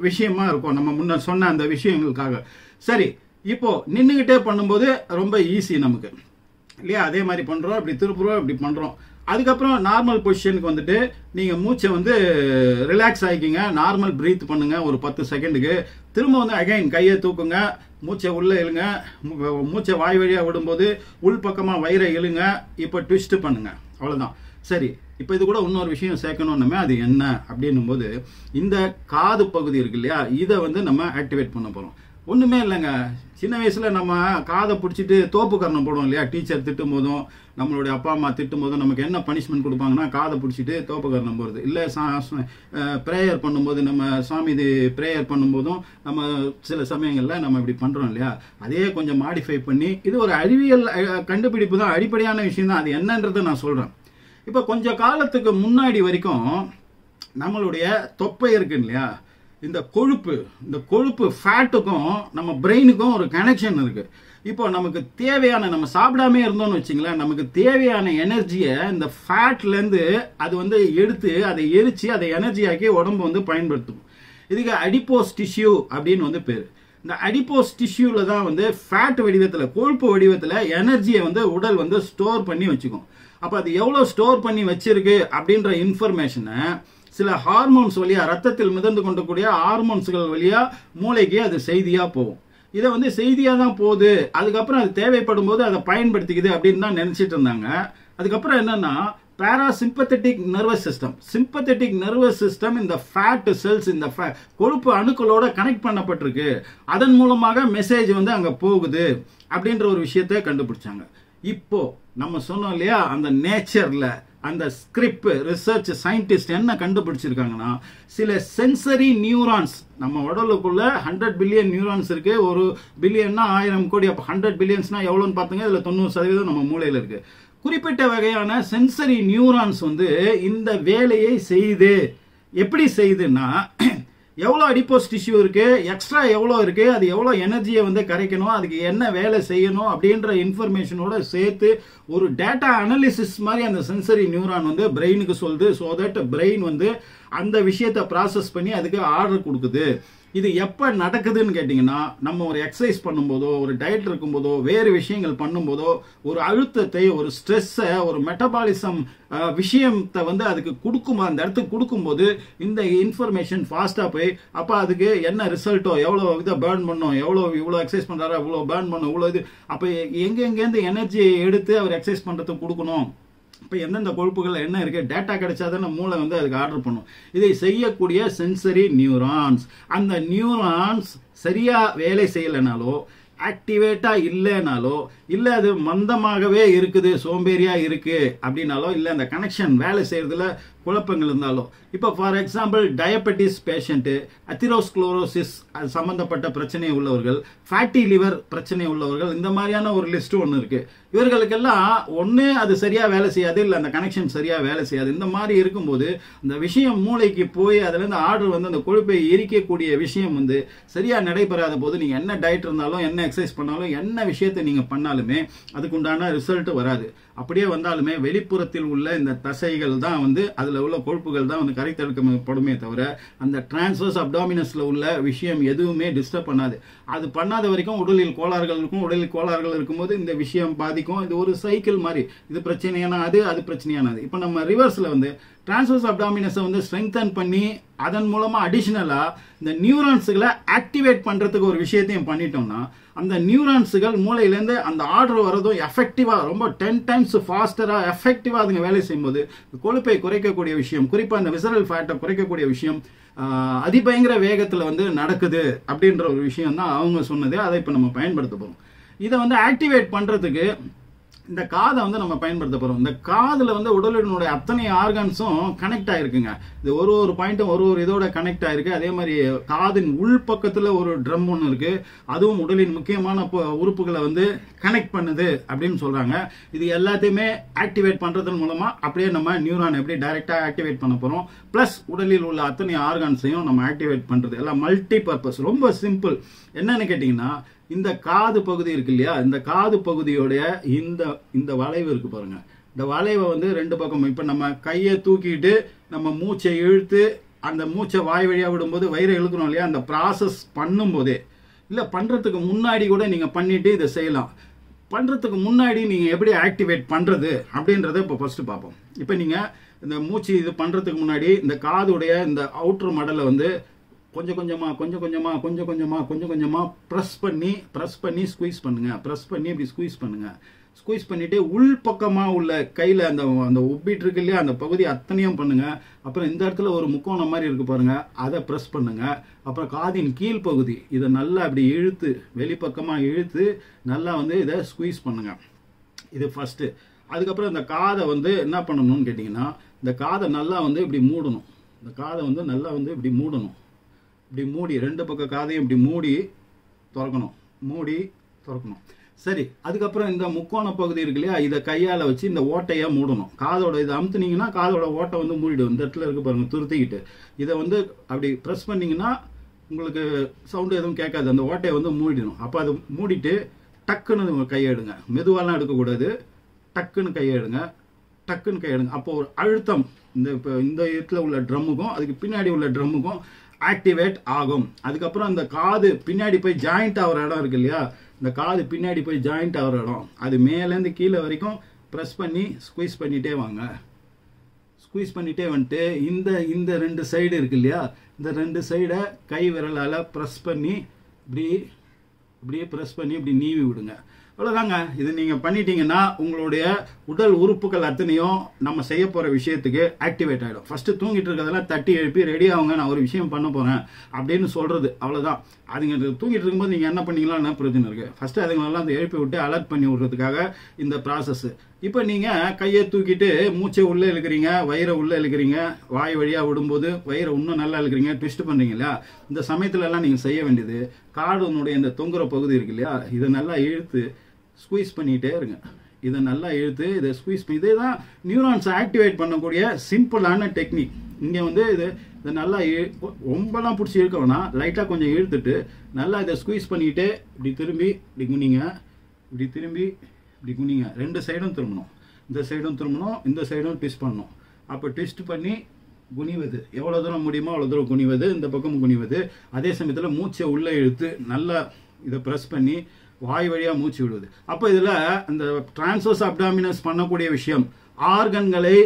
விஷயமா இருக்கும் நம்ம முன்ன சொன்ன அந்த விஷயங்களுக்காக. சரி, இப்போ நின்றுகிட்டே பண்ணும்போது ரொம்ப ஈஸி நமக்கு இல்லையா. அதே மாதிரி பண்றோம், இப்படி திருப்புறோம், இப்படி பண்றோம். அதுக்கப்புறம் நார்மல் பொசிஷனுக்கு வந்துட்டு நீங்க மூச்சை வந்து ரிலாக்ஸ் ஆகிக்கிங்க. நார்மல் பிரீத் பண்ணுங்க ஒரு 10 செகண்டுக்கு. திரும்ப வந்து அகைன் கையை தூக்குங்க, மூச்சை உள்ள இழுங்க. மூச்சை வாய் வழியா விடும்போது உள் பக்கமா வயிறை இழுங்க. இப்ப ட்விஸ்ட் பண்ணுங்க. அவ்வளவுதான். சரி, இப்ப இது கூட இன்னொரு விஷயம் சேர்க்கணும். அது என்ன அப்படின்னும் போது, இந்த காது பகுதி இருக்கு இல்லையா, இதை வந்து நம்ம ஆக்டிவேட் பண்ண போறோம். ஒண்ணுமே இல்லைங்க. சின்ன வயசுல நம்ம காதை பிடிச்சிட்டு தோப்பு கரணம் போடுவோம் இல்லையா, டீச்சர் திட்டும் போதும் நம்மளுடைய அப்பா அம்மா திட்டும் போதும் நமக்கு என்ன பனிஷ்மெண்ட் கொடுப்பாங்கன்னா காதை பிடிச்சிட்டு தோப்பு கரணம் போடுறது. இல்லை ப்ரேயர் பண்ணும்போது நம்ம சாமி இது ப்ரேயர் பண்ணும்போதும் நம்ம சில சமயங்களில் நம்ம இப்படி பண்றோம் இல்லையா, அதே கொஞ்சம் மாடிஃபை பண்ணி, இது ஒரு அறிவியல் கண்டுபிடிப்பு தான், அடிப்படையான விஷயம் தான். அது என்னன்றதை நான் சொல்றேன். இப்போ கொஞ்ச காலத்துக்கு முன்னாடி வரைக்கும் நம்மளுடைய தொப்பை இருக்கு இல்லையா, இந்த கொழுப்பு ஃபேட்டுக்கும் நம்ம பிரெயினுக்கும் ஒரு கனெக்ஷன் இருக்கு. இப்போ நமக்கு தேவையான, நம்ம சாப்பிடாம இருந்தோம்னு வச்சுங்களேன், நமக்கு தேவையான எனர்ஜியை இந்த ஃபேட்ல இருந்து அது வந்து எடுத்து அதை எரிச்சு அதை எனர்ஜி ஆக்கி உடம்பு வந்து பயன்படுத்தும். இதுக்கு அடிப்போஸ் டிஷ்யூ அப்படின்னு வந்து பேரு. இந்த அடிப்போஸ் டிஷ்யூல தான் வந்து ஃபேட் வடிவத்தில், கொழுப்பு வடிவத்தில் எனர்ஜியை வந்து உடல் வந்து ஸ்டோர் பண்ணி வச்சுக்கும். அப்ப அது எவ்வளவு ஸ்டோர் பண்ணி வச்சிருக்கு அப்படின்ற இன்ஃபர்மேஷனை சில ஹார்மோன்ஸ் வழியா, ரத்தத்தில் மிதந்து கொண்டக்கூடிய ஹார்மோன்ஸ்கள் வழியா மூளைக்கு அது செய்தியா போகும். இதை வந்து செய்தியா தான் போகுது, அதுக்கப்புறம் அது தேவைப்படும் போது அதை பயன்படுத்திக்குது அப்படின்னு தான் நினைச்சிட்டு இருந்தாங்க. அதுக்கப்புறம் என்னன்னா parasympathetic nervous system, sympathetic nervous system இந்த ஃபேட் செல்ஸ், இந்த கொழுப்பு அணுக்களோட கனெக்ட் பண்ணப்பட்டிருக்கு, அதன் மூலமாக மெசேஜ் வந்து அங்க போகுது அப்படின்ற ஒரு விஷயத்தை கண்டுபிடிச்சாங்க. இப்போ நம்ம சொன்னோம் இல்லையா, அந்த நேச்சர்ல அந்த ஸ்கிரிப்ட் ரிசர்ச் சயின்டிஸ்ட் என்ன கண்டுபிடிச்சிருக்காங்கன்னா, சில சென்சரி நியூரான்ஸ் நம்ம உடலுக்குள்ள 100 பில்லியன் நியூரான்ஸ் இருக்கு. ஒரு பில்லியன்னா 1000 கோடி, அப்ப 100 பில்லியன்ஸ்னா எவ்வளவுன்னு பாத்துங்க. இதுல 90% நம்ம மூளையில இருக்கு. குறிப்பிட்ட வகையான சென்சரி நியூரான்ஸ் வந்து இந்த வேலையை செய்து, எப்படி செய்யுதுன்னா, எவ்வளவு அடிப்போஸ் டிஷ்யூ இருக்கு, எக்ஸ்ட்ரா எவ்வளவு இருக்கு, அது எவ்வளவு எனர்ஜியை வந்து கரைக்கணும், அதுக்கு என்ன வேலை செய்யணும் அப்படின்ற இன்ஃபர்மேஷனோட சேர்த்து ஒரு டேட்டா அனாலிசிஸ் மாதிரி அந்த சென்சரி நியூரான் வந்து பிரெயினுக்கு சொல்லுது. ஸோ தட் பிரெயின் வந்து அந்த விஷயத்தை ப்ராசஸ் பண்ணி அதுக்கு ஆர்டர் கொடுக்குது. இது எப்ப நடக்குதுன்னு கேட்டீங்கன்னா, நம்ம ஒரு எக்ஸசைஸ் பண்ணும்போதோ, ஒரு டயட் இருக்கும்போதோ, வேறு விஷயங்கள் பண்ணும்போதோ, ஒரு அழுத்தத்தை, ஒரு ஸ்ட்ரெஸ்ஸை, ஒரு மெட்டபாலிசம் விஷயத்தை வந்து அதுக்கு கொடுக்கும், அந்த இடத்துக்கு கொடுக்கும்போது இந்த இன்ஃபர்மேஷன் ஃபாஸ்டா போய் அப்ப அதுக்கு என்ன ரிசல்ட்டோ, எவ்வளவு இதை பேர்ன் பண்ணும், இவ்வளவு எக்ஸசைஸ் பண்றாரா, இவ்வளவு பேர்ன் பண்ணும், இவ்வளவு இது, அப்ப எங்கெங்கேருந்து எனர்ஜியை எடுத்து அவர் எக்ஸசைஸ் பண்றதுக்கு கொடுக்கணும், இப்ப எந்தெந்த கொழுப்புகள் என்ன இருக்கு, டேட்டா கிடைச்சாதான் மூளை வந்து அதுக்கு ஆர்டர் பண்ணும். இதை செய்யக்கூடிய சென்சரி நியூரான்ஸ், அந்த நியூரான்ஸ் சரியா வேலை செய்யலைனாலோ, ஆக்டிவேட்டா இல்லைனாலோ, இல்ல அது மந்தமாகவே இருக்குது, சோம்பேறியா இருக்கு அப்படின்னாலோ, இல்ல அந்த கனெக்ஷன் வேலை செய்யறதுல குழப்பங்கள் இருந்தாலோ, இப்ப ஃபார் எக்ஸாம்பிள் டயபெட்டிஸ் பேஷண்ட், அத்திரோஸ்க்ளோரோசிஸ் அது சம்பந்தப்பட்ட பிரச்சனை உள்ளவர்கள், ஃபேட்டி லிவர் பிரச்சனை உள்ளவர்கள், இந்த மாதிரியான ஒரு லிஸ்ட் ஒன்று இருக்கு. இவர்களுக்கெல்லாம் ஒண்ணு அது சரியா வேலை செய்யாது, இல்ல அந்த கனெக்ஷன் சரியா வேலை செய்யாது. இந்த மாதிரி இருக்கும்போது அந்த விஷயம் மூளைக்கு போய் அதுல இருந்து ஆர்டர் வந்து அந்த கொழுப்பை எரிக்கக்கூடிய விஷயம் வந்து சரியா நடைபெறாத போது நீங்க என்ன டயட் இருந்தாலும், என்ன எக்ஸசைஸ் பண்ணாலும், என்ன விஷயத்தை நீங்க பண்ணாலுமே அதுக்குண்டான ரிசல்ட் வராது. அப்படியே வந்தாலுமே வெளிப்புறத்தில் உள்ள இந்த தசைகள் தான் வந்து, அதுல உள்ள கொழுப்புகள் தான் வந்து கரைத்தெடுக்கப்படுமே தவிர அந்த டிரான்ஸ்வர்ஸ் அப்டாமினஸ்ல உள்ள விஷயம் எதுவுமே டிஸ்டர்ப் பண்ணாது. அது பண்ணாத வரைக்கும் உடலில் கோளாறுகள் இருக்கும். உடலில் கோளாறுகள் இருக்கும்போது இந்த விஷயம் பாதிக்கும். இது ஒரு சைக்கிள் மாதிரி, இது பிரச்சனையான அது பிரச்சனையானது. இப்ப நம்ம ரிவர்ஸ்ல வந்து டிரான்ஸ்வர்ஸ் அப்டாமினஸை வந்து ஸ்ட்ரெங்தன் பண்ணி அதன் மூலமா அடிஷனலா இந்த நியூரான்ஸுகளை ஆக்டிவேட் பண்றதுக்கு ஒரு விஷயத்தையும் பண்ணிட்டோம்னா, அந்த நியூரான்ஸுகள் மூளையிலேருந்து அந்த ஆர்டர் வரதும் எஃபெக்டிவா, ரொம்ப 10 டைம்ஸ் ஃபாஸ்டரா எஃபெக்டிவா அதுங்க வேலை செய்யும்போது கொழுப்பை குறைக்கக்கூடிய விஷயம், குறிப்பா இந்த விசரல் ஃபேட்டை குறைக்கக்கூடிய விஷயம் அதிபயங்கர வேகத்துல வந்து நடக்குது அப்படின்ற ஒரு விஷயம் தான் அவங்க சொன்னது. அதை இப்ப நம்ம பயன்படுத்த போறோம். இதை வந்து ஆக்டிவேட் பண்றதுக்கு இந்த காதை வந்து நம்ம பயன்படுத்த போறோம். இந்த காதுல வந்து உடலினுடைய அத்தனை ஆர்கன்ஸும் கனெக்ட் ஆயிருக்குங்க. இது ஒரு பாயிண்ட்டும் ஒரு இதோட கனெக்ட் ஆயிருக்கு. அதே மாதிரி காதின் உள்பக்கத்துல ஒரு ட்ரம் ஒன்று இருக்கு, அதுவும் உடலின் முக்கியமான உறுப்புகளை வந்து கனெக்ட் பண்ணுது அப்படின்னு சொல்றாங்க. இது எல்லாத்தையுமே ஆக்டிவேட் பண்றதன் மூலமா அப்படியே நம்ம நியூரான் எப்படி டைரக்டா ஆக்டிவேட் பண்ண போறோம். பிளஸ் உடலில் உள்ள அத்தனை ஆர்கன்ஸையும் நம்ம ஆக்டிவேட் பண்றது எல்லாம் மல்டி பர்பஸ். ரொம்ப சிம்பிள். என்னன்னு கேட்டீங்கன்னா, இந்த காது பகுதி இருக்கு இல்லையா, இந்த காது பகுதியோடைய இந்த வளைவு இருக்கு பாருங்க. இந்த வளைவை வந்து ரெண்டு பக்கம், இப்ப நம்ம கையை தூக்கிட்டு நம்ம மூச்சை இழுத்து அந்த மூச்சை வாய் வழியா விடும்போது வயிறை இழுக்கணும் இல்லையா, அந்த ப்ராசஸ் பண்ணும் போதே, இல்ல பண்றதுக்கு முன்னாடி கூட நீங்க பண்ணிட்டு இதை செய்யலாம். பண்றதுக்கு முன்னாடி நீங்க எப்படி ஆக்டிவேட் பண்றது அப்படின்றத இப்ப ஃபர்ஸ்ட் பார்ப்போம். இப்ப நீங்க இந்த மூச்சு இது பண்றதுக்கு முன்னாடி இந்த காதுடைய இந்த அவுட்டர் மடலை வந்து கொஞ்சம் கொஞ்சமா பிரஸ் பண்ணி ஸ்குவீஸ் பண்ணுங்க. பிரஸ் பண்ணி இப்படி ஸ்குவீஸ் பண்ணுங்க. ஸ்குவீஸ் பண்ணிட்டு உள் பக்கமா உள்ள கையில அந்த அந்த உப்பிட்டு இருக்கு இல்லையா, அந்த பகுதி அத்தனையும் பண்ணுங்க. அப்புறம் இந்த இடத்துல ஒரு முக்கோணம் மாதிரி இருக்கு பாருங்க, அதை பிரஸ் பண்ணுங்க. அப்புறம் காதின் கீழ் பகுதி இதை நல்லா அப்படி இழுத்து வெளிப்பக்கமா இழுத்து நல்லா வந்து இதை ஸ்குவீஸ் பண்ணுங்க. இது ஃபர்ஸ்ட். அதுக்கப்புறம் இந்த காதை வந்து என்ன பண்ணணும்னு கேட்டிங்கன்னா, இந்த காதை நல்லா வந்து இப்படி மூடணும். இந்த காதை வந்து நல்லா வந்து இப்படி மூடணும். இப்படி மூடி 2 பக்க காதையும் இப்படி மூடி திறக்கணும், மூடி திறக்கணும். சரி, அதுக்கப்புறம் இந்த முக்கோண பகுதி இருக்கு இல்லையா, இதை கையால் வச்சு இந்த ஓட்டையை மூடணும். காதோட இதை அமுத்துனீங்கன்னா காதோட ஓட்டை வந்து மூடிடும். இந்த இடத்துல இருக்கு பாருங்க துருத்திக்கிட்டு, இதை வந்து அப்படி ப்ரெஸ் பண்ணிங்கன்னா உங்களுக்கு சவுண்டு எதுவும் கேட்காது, அந்த ஓட்டையை வந்து மூடிடும். அப்போ அது மூடிட்டு டக்குன்னு கையை எடுங்க, மெதுவாலாம் எடுக்கக்கூடாது, டக்குன்னு கையை எடுங்க, டக்குன்னு கையை எடுங்க. அப்போ ஒரு அழுத்தம் இப்போ இந்த இடத்துல உள்ள ட்ரம்முக்கும் அதுக்கு பின்னாடி உள்ள ட்ரம்முக்கும் ஆக்டிவேட் ஆகும். அதுக்கப்புறம் அந்த காது பின்னாடி போய் ஜாயிண்ட் ஆகிற இடம் இருக்கு இல்லையா, இந்த காது பின்னாடி போய் ஜாயிண்ட் ஆகிற இடம், அது மேலேருந்து கீழே வரைக்கும் ப்ரெஸ் பண்ணி ஸ்குவீஸ் பண்ணிகிட்டே வாங்க. ஸ்குவீஸ் பண்ணிகிட்டே வந்துட்டு இந்த 2 சைடு இருக்கு இல்லையா, இந்த 2 சைடை கை விரலால் ப்ரெஸ் பண்ணி இப்படியே ப்ரெஸ் பண்ணி இப்படி நீவி விடுங்க. அவ்வளோதாங்க. இது நீங்கள் பண்ணிட்டீங்கன்னா உங்களுடைய உடல் உறுப்புகள் அத்தனையும் நம்ம செய்ய போகிற விஷயத்துக்கு ஆக்டிவேட் ஆகிடும். ஃபஸ்ட்டு தூங்கிட்டு இருக்கிறதெல்லாம் தட்டி எழுப்பி ரெடி ஆகுங்க, நான் ஒரு விஷயம் பண்ண போகிறேன் அப்படின்னு சொல்கிறது, அவ்வளோதான். அதுங்க தூங்கிட்டு இருக்கும்போது நீங்கள் என்ன பண்ணீங்களா என்ன பிரச்சனை இருக்குது. ஃபஸ்ட்டு அதுங்களெல்லாம் அந்த எழுப்பி விட்டு அலர்ட் பண்ணி விடுறதுக்காக இந்த ப்ராசஸ். இப்போ நீங்கள் கையை தூக்கிட்டு மூச்சை உள்ளே இழுக்கிறீங்க, வயிறை உள்ளே இழுக்கிறீங்க, வாய் வழியாக விடும்போது வயிறை இன்னும் நல்லா இழுக்கிறீங்க, ட்விஸ்ட் பண்ணுறீங்க இல்லையா. இந்த சமயத்துலலாம் நீங்கள் செய்ய வேண்டியது காடுனுடைய இந்த தொங்குற பகுதி இருக்கு இல்லையா, இதை நல்லா இழுத்து ஸ்குவீஸ் பண்ணிகிட்டே இருங்க. இதை நல்லா இழுத்து இதை ஸ்குவீஸ் பண்ணி, இதே தான் நியூரான்ஸை ஆக்டிவேட் பண்ணக்கூடிய சிம்பிளான டெக்னிக். இங்கே வந்து இதை நல்லா ரொம்பலாம் பிடிச்சி இழுக்க வேணாம், லைட்டாக கொஞ்சம் இழுத்துட்டு நல்லா இதை ஸ்குவீஸ் பண்ணிக்கிட்டே இப்படி திரும்பி இப்படி குனிங்க, இப்படி திரும்பி இப்படி குனிங்க. 2 சைடும் திரும்பணும், இந்த சைடும் திரும்பணும், இந்த சைடும் ட்விஸ்ட் பண்ணணும். அப்போ ட்விஸ்ட் பண்ணி குனிவது, எவ்வளோ தூரம் முடியுமோ அவ்வளோ தூரம் குனிவது, இந்த பக்கம் குனிவது. அதே சமயத்தில் மூச்சை உள்ளே இழுத்து நல்லா இதை ப்ரெஸ் பண்ணி வாய் வழியாக மூச்சு விடுவது. அப்போ இதில் அந்த டிரான்ஸ்வர்ஸ் அப்டாமினஸ் பண்ணக்கூடிய விஷயம், ஆர்கன்களை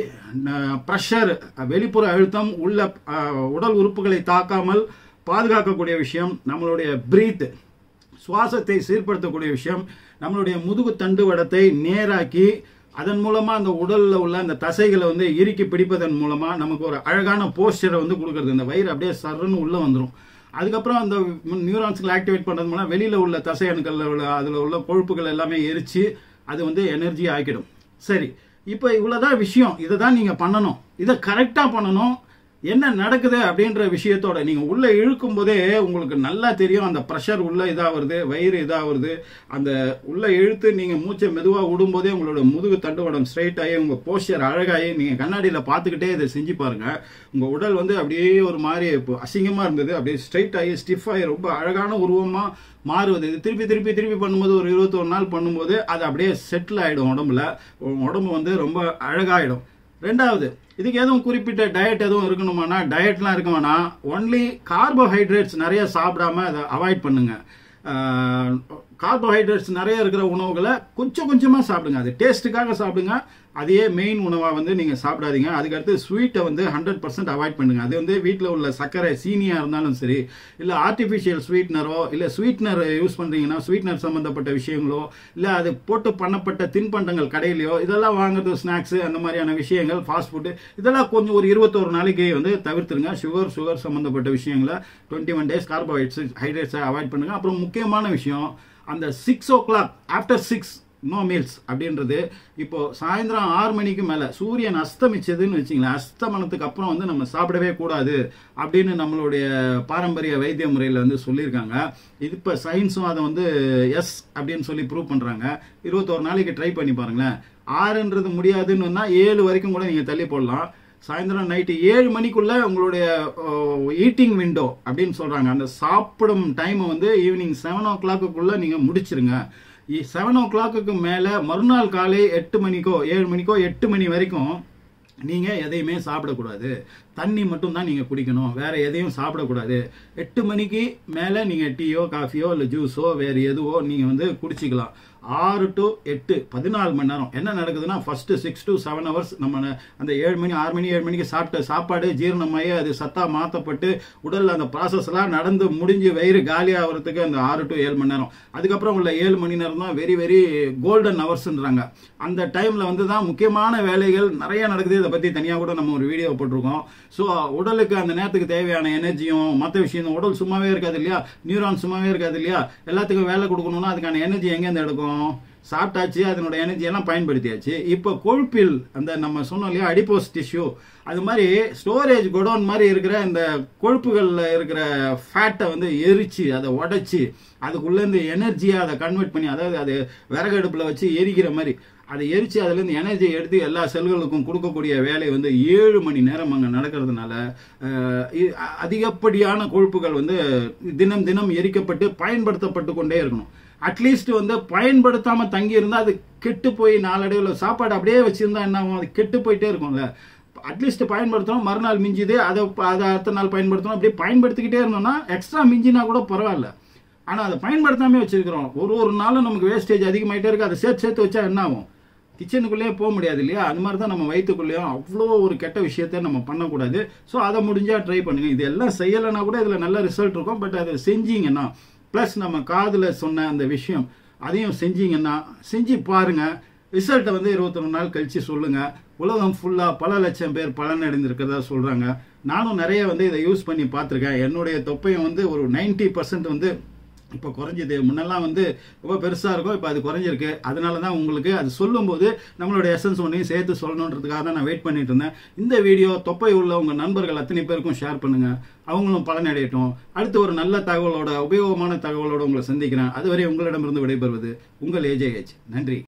ப்ரெஷர் வெளிப்புற அழுத்தம் உள்ள உடல் உறுப்புகளை தாக்காமல் பாதுகாக்கக்கூடிய விஷயம், நம்மளுடைய பிரீத் சுவாசத்தை சீர்படுத்தக்கூடிய விஷயம், நம்மளுடைய முதுகு தண்டுவடத்தை நேராக்கி அதன் மூலமா அந்த உடல்ல உள்ள அந்த தசைகளை வந்து இறுக்கி பிடிப்பதன் மூலமா நமக்கு ஒரு அழகான போஸ்டரை வந்து கொடுக்கறது. இந்த வயிறு அப்படியே சர்ன்னு உள்ள வந்துடும். அதுக்கப்புறம் அந்த நியூரான்ஸ்களை ஆக்டிவேட் பண்ணுறது மூலம் வெளியில் உள்ள தசை அணுக்களில் உள்ள அதில் உள்ள கொழுப்புகள் எல்லாமே எரித்து அது வந்து எனர்ஜி ஆக்கிடும். சரி, இப்போ இவ்வளோதான் விஷயம். இதை தான் நீங்கள் பண்ணணும், இதை கரெக்டாக பண்ணணும். என்ன நடக்குது அப்படின்ற விஷயத்தோட நீங்கள் உள்ளே இழுக்கும் போதே உங்களுக்கு நல்லா தெரியும், அந்த ப்ரெஷர் உள்ள இதாகிறது, வயிறு இதாகிறது. அந்த உள்ளே இழுத்து நீங்கள் மூச்சை மெதுவாக விடும்போதே உங்களோட முதுகு தண்டுவடம் ஸ்ட்ரைட் ஆகி உங்கள் போஸ்டர் அழகாகி நீங்கள் கண்ணாடியில் பார்த்துக்கிட்டே இதை செஞ்சு பாருங்கள். உங்கள் உடல் வந்து அப்படியே ஒரு மாதிரி இப்போ அசிங்கமாக இருந்தது, அப்படியே ஸ்ட்ரைட் ஆகி ஸ்டிஃப் ஆகி ரொம்ப அழகான உருவமாக மாறுவது. இது திருப்பி திருப்பி திருப்பி பண்ணும்போது ஒரு 21 நாள் பண்ணும்போது அது அப்படியே செட்டில் ஆகிடும் உடம்புல. உடம்பு வந்து ரொம்ப அழகாயிடும். ரெண்டாவது, இதுக்கு எதுவும் குறிப்பிட்ட டயட் எதுவும் இருக்கணுமானா டயட்லாம் இருக்க வேணாம். ஒன்லி கார்போஹைட்ரேட்ஸ் நிறைய சாப்பிடாம அதை அவாய்ட் பண்ணுங்க. கார்போஹைட்ரேட்ஸ் நிறைய இருக்கிற உணவுகளை கொஞ்சம் கொஞ்சமாக சாப்பிடுங்க, அது டேஸ்ட்டுக்காக சாப்பிடுங்க. அதையே மெயின் உணவாக வந்து நீங்கள் சாப்பிடாதீங்க. அதுக்கடுத்து ஸ்வீட்டை வந்து 100% அவாய்ட் பண்ணுங்க. அது வந்து வீட்டில் உள்ள சர்க்கரை சீனியாக இருந்தாலும் சரி, இல்லை ஆர்டிஃபிஷியல் ஸ்வீட்னரோ, இல்லை ஸ்வீட்னர் யூஸ் பண்ணுறீங்கன்னா ஸ்வீட்னர் சம்மந்தப்பட்ட விஷயங்களோ, இல்லை அது போட்டு பண்ணப்பட்ட தின்பண்டங்கள் கடையிலையோ இதெல்லாம் வாங்குறது, ஸ்நாக்ஸு அந்த மாதிரியான விஷயங்கள், ஃபாஸ்ட் ஃபுட்டு இதெல்லாம் கொஞ்சம் ஒரு 21 நாளைக்கு வந்து தவிர்த்துருங்க. சுகர் சம்மந்தப்பட்ட விஷயங்களை 21 days கார்போஹைட்ரேட்ஸை அவாய்ட் பண்ணுங்க. அப்புறம் முக்கியமான விஷயம், அந்த 6 o'clock ஆஃப்டர் 6 நோ மீல்ஸ் அப்படின்றது. இப்போ சாயந்தரம் 6 மணிக்கு மேலே சூரியன் அஸ்தமிச்சதுன்னு வச்சிங்களேன், அஸ்தமனத்துக்கு அப்புறம் வந்து நம்ம சாப்பிடவே கூடாது அப்படின்னு நம்மளுடைய பாரம்பரிய வைத்திய முறையில் வந்து சொல்லியிருக்காங்க. இது இப்போ சயின்ஸும் அதை வந்து எஸ் அப்படின்னு சொல்லி ப்ரூவ் பண்ணுறாங்க. 21 நாளைக்கு ட்ரை பண்ணி பாருங்களேன். 6ன்றது முடியாதுன்னா 7 வரைக்கும் கூட நீங்கள் தள்ளி போடலாம். சாயந்தரம் நைட்டு 7 மணிக்குள்ள உங்களுடைய ஈட்டிங் விண்டோ அப்படின்னு சொல்றாங்க, அந்த சாப்பிடும் டைமை வந்து ஈவினிங் 7 o'clock நீங்க முடிச்சிருங்க. 7 o'clock மேல மறுநாள் காலை 8 மணிக்கோ 7 மணிக்கோ 8 மணி வரைக்கும் நீங்க எதையுமே சாப்பிடக்கூடாது. தண்ணி மட்டும் தான் நீங்க குடிக்கணும், வேற எதையும் சாப்பிடக்கூடாது. 8 மணிக்கு மேல நீங்க டீயோ காஃபியோ இல்லை ஜூஸோ வேற எதுவோ நீங்க வந்து குடிச்சிக்கலாம். 6 to 8 14 மணி நேரம் என்ன நடக்குதுன்னா ஃபர்ஸ்ட் 6 to 7 hours நம்ம அந்த 7 மணி 6 மணி 7 மணிக்கு சாப்பிட்ட சாப்பாடு ஜீரணமாயி அது சத்தா மாற்றப்பட்டு உடல்ல அந்த ப்ராசஸ் எல்லாம் நடந்து முடிஞ்சு வயிறு காலி ஆகிறதுக்கு அந்த 6 to 7 மணி நேரம். அதுக்கப்புறம் உள்ள 7 மணி நேரம் தான் வெரி வெரி கோல்டன் ஹவர்ஸ்ன்றாங்க. அந்த டைம்ல வந்து தான் முக்கியமான வேலைகள் நிறைய நடக்குது. இதை பத்தி தனியாக கூட நம்ம ஒரு வீடியோ போட்டிருக்கோம். ஸோ உடலுக்கு அந்த நேரத்துக்கு தேவையான எனர்ஜியும் மற்ற விஷயம் உடல் சும்மாவே இருக்காது இல்லையா, நியூரான் சும்மாவே இருக்காது இல்லையா, எல்லாத்துக்கும் வேலை கொடுக்கணும்னா அதுக்கான எனர்ஜி எங்கேருந்து எடுக்கும்? சாப்பிட்டாச்சு, அதனோட எனர்ஜி எல்லாம் பயன்படுத்தியாச்சு. இப்போ கொழுப்பில் அந்த நம்ம சொன்னோம் இல்லையா அடிப்போஸ் டிஷ்யூ, அது மாதிரி ஸ்டோரேஜ் குடோன் மாதிரி இருக்கிற இந்த கொழுப்புகளில் இருக்கிற ஃபேட்டை வந்து எரிச்சு அதை உடைச்சி அதுக்குள்ளேருந்து எனர்ஜியாக அதை கன்வெர்ட் பண்ணி, அதாவது அது விறகு அடுப்பில் வச்சு எரிக்கிற மாதிரி அதை எரிச்சு அதுலேருந்து எனர்ஜியை எடுத்து எல்லா செல்களுக்கும் கொடுக்கக்கூடிய வேலை வந்து 7 மணி நேரம் அங்கே நடக்கிறதுனால அதிகப்படியான கொழுப்புகள் வந்து தினம் தினம் எரிக்கப்பட்டு பயன்படுத்தப்பட்டு கொண்டே இருக்கணும். அட்லீஸ்ட் வந்து பயன்படுத்தாம தங்கி இருந்தா அது கெட்டு போய் நாளடைவில் சாப்பாடு அப்படியே வச்சிருந்தா என்ன ஆகும்? அது கெட்டு போயிட்டே இருக்கும்ல. அட்லீஸ்ட் பயன்படுத்தணும், மறுநாள் மிஞ்சுது அதை அடுத்த நாள் பயன்படுத்தணும், அப்படியே பயன்படுத்திக்கிட்டே இருந்தோம்னா எக்ஸ்ட்ரா மிஞ்சினா கூட பரவாயில்ல. ஆனா அதை பயன்படுத்தாமே வச்சிருக்கிறோம். ஒரு நாளும் நமக்கு வேஸ்டேஜ் அதிகமாயிட்டே இருக்கு. அதை சேர்த்து வச்சா என்ன ஆகும்? கிச்சனுக்குள்ளேயே போக முடியாது இல்லையா? அந்த மாதிரி தான் நம்ம வயிற்றுக்குள்ளேயும் அவ்வளோ ஒரு கெட்ட விஷயத்த நம்ம பண்ணக்கூடாது. ஸோ அதை முடிஞ்சா ட்ரை பண்ணுங்க. இது எல்லாம் செய்யலைன்னா கூட இதில் நல்ல ரிசல்ட் இருக்கும். பட் அதை செஞ்சீங்கன்னா ப்ளஸ் நம்ம காதில் சொன்ன அந்த விஷயம் அதையும் செஞ்சீங்கன்னா செஞ்சு பாருங்க. ரிசல்ட்டை வந்து 21 நாள் கழிச்சு சொல்லுங்க. உலகம் ஃபுல்லாக பல லட்சம் பேர் பலன் அடைந்திருக்கிறதா சொல்றாங்க. நானும் நிறைய வந்து இதை யூஸ் பண்ணி பார்த்துருக்கேன். என்னுடைய தொப்பையும் வந்து ஒரு 90% வந்து இப்போ குறைஞ்சிது. முன்னெல்லாம் வந்து ரொம்ப பெருசாக இருக்கும், இப்போ அது குறைஞ்சிருக்கு. அதனால தான் உங்களுக்கு அது சொல்லும்போது நம்மளோட எசன்ஸ் ஒன்றையும் சேர்த்து சொல்லணுன்றதுக்காக தான் நான் வெயிட் பண்ணிட்டு இருந்தேன். இந்த வீடியோ தொப்பை உள்ள உங்கள் நண்பர்கள் அத்தனை பேருக்கும் ஷேர் பண்ணுங்க, அவங்களும் பலனடையட்டும். அடுத்து ஒரு நல்ல தகவலோட உபயோகமான தகவலோட உங்களை சந்திக்கிறேன். அதுவரை உங்களிடமிருந்து விடைபெறுவது உங்கள் AJH. நன்றி.